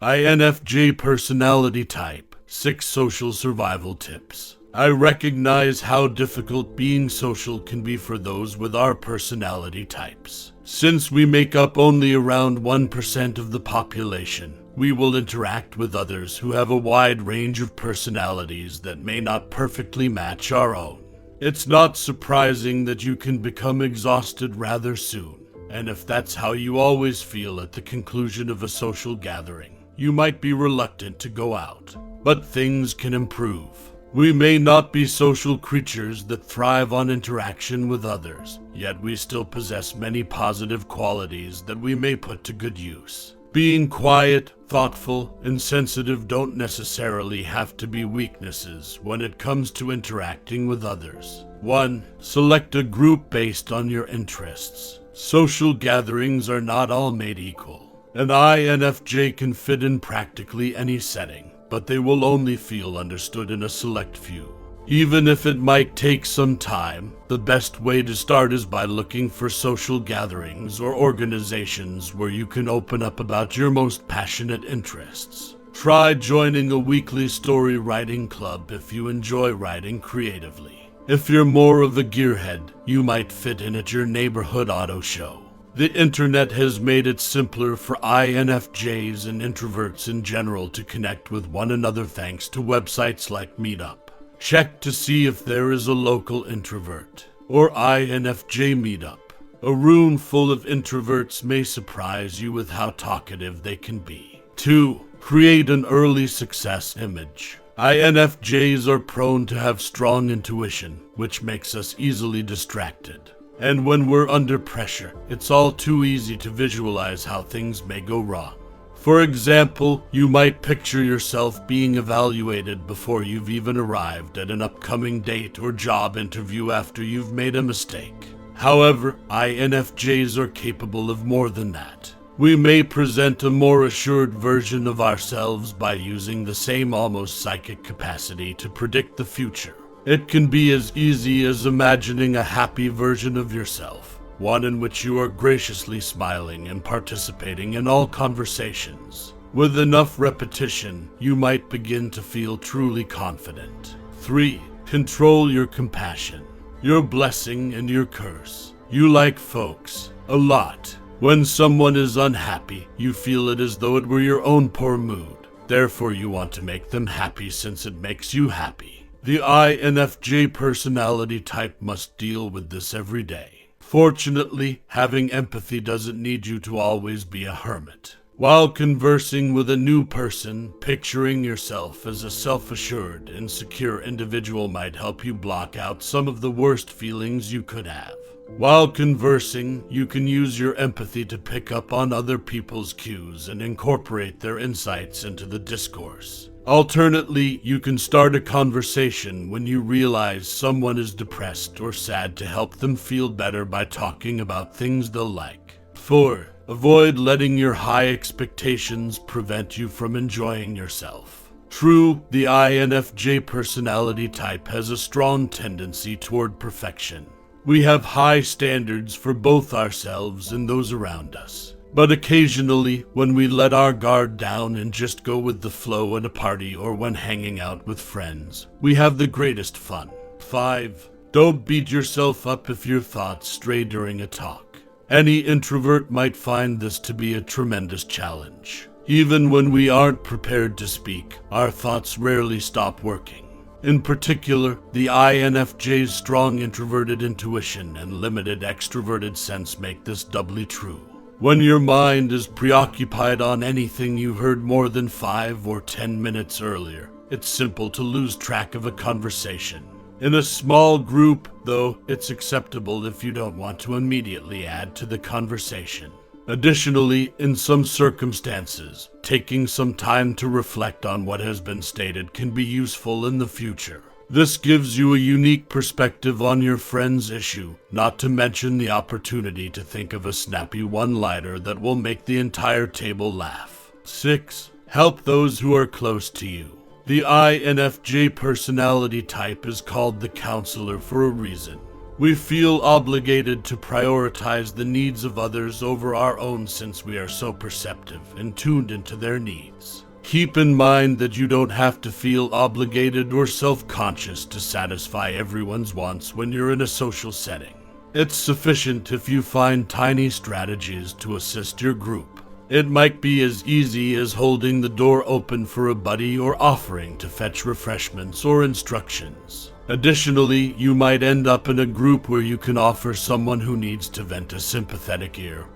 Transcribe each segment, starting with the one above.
INFJ personality type. 6 social survival tips. I recognize how difficult being social can be for those with our personality types. Since we make up only around 1% of the population, we will interact with others who have a wide range of personalities that may not perfectly match our own. It's not surprising that you can become exhausted rather soon, and if that's how you always feel at the conclusion of a social gathering, you might be reluctant to go out. But things can improve. We may not be social creatures that thrive on interaction with others, yet we still possess many positive qualities that we may put to good use. Being quiet, thoughtful, and sensitive don't necessarily have to be weaknesses when it comes to interacting with others. 1. Select a group based on your interests. Social gatherings are not all made equal. An INFJ can fit in practically any setting, but they will only feel understood in a select few. Even if it might take some time, the best way to start is by looking for social gatherings or organizations where you can open up about your most passionate interests. Try joining a weekly story writing club if you enjoy writing creatively. If you're more of a gearhead, you might fit in at your neighborhood auto show. The internet has made it simpler for INFJs and introverts in general to connect with one another thanks to websites like Meetup. Check to see if there is a local introvert or INFJ meetup. A room full of introverts may surprise you with how talkative they can be. 2. Create an early success image. INFJs are prone to have strong intuition, which makes us easily distracted. And when we're under pressure, it's all too easy to visualize how things may go wrong. For example, you might picture yourself being evaluated before you've even arrived at an upcoming date or job interview after you've made a mistake. However, INFJs are capable of more than that. We may present a more assured version of ourselves by using the same almost psychic capacity to predict the future. It can be as easy as imagining a happy version of yourself, one in which you are graciously smiling and participating in all conversations. With enough repetition, you might begin to feel truly confident. 3. Control your compassion. Your blessing and your curse. You like folks a lot. When someone is unhappy, you feel it as though it were your own poor mood. Therefore, you want to make them happy since it makes you happy. The INFJ personality type must deal with this every day. Fortunately, having empathy doesn't need you to always be a hermit. While conversing with a new person, picturing yourself as a self-assured and secure individual might help you block out some of the worst feelings you could have. While conversing, you can use your empathy to pick up on other people's cues and incorporate their insights into the discourse. Alternately, you can start a conversation when you realize someone is depressed or sad to help them feel better by talking about things they'll like. 4. Avoid letting your high expectations prevent you from enjoying yourself. True, the INFJ personality type has a strong tendency toward perfection. We have high standards for both ourselves and those around us. But occasionally, when we let our guard down and just go with the flow at a party or when hanging out with friends, we have the greatest fun. 5. Don't beat yourself up if your thoughts stray during a talk. Any introvert might find this to be a tremendous challenge. Even when we aren't prepared to speak, our thoughts rarely stop working. In particular, the INFJ's strong introverted intuition and limited extroverted sense make this doubly true. When your mind is preoccupied on anything you heard more than 5 or 10 minutes earlier, it's simple to lose track of a conversation. In a small group, though, it's acceptable if you don't want to immediately add to the conversation. Additionally, in some circumstances, taking some time to reflect on what has been stated can be useful in the future. This gives you a unique perspective on your friend's issue, not to mention the opportunity to think of a snappy one-liner that will make the entire table laugh. 6. Help those who are close to you. The INFJ personality type is called the counselor for a reason. We feel obligated to prioritize the needs of others over our own since we are so perceptive and tuned into their needs. Keep in mind that you don't have to feel obligated or self-conscious to satisfy everyone's wants when you're in a social setting. It's sufficient if you find tiny strategies to assist your group. It might be as easy as holding the door open for a buddy or offering to fetch refreshments or instructions. Additionally, you might end up in a group where you can offer someone who needs to vent a sympathetic ear,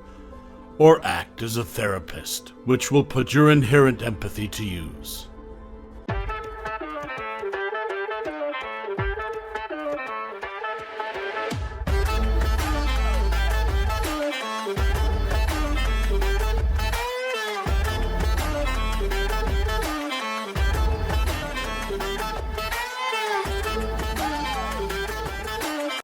or act as a therapist, which will put your inherent empathy to use.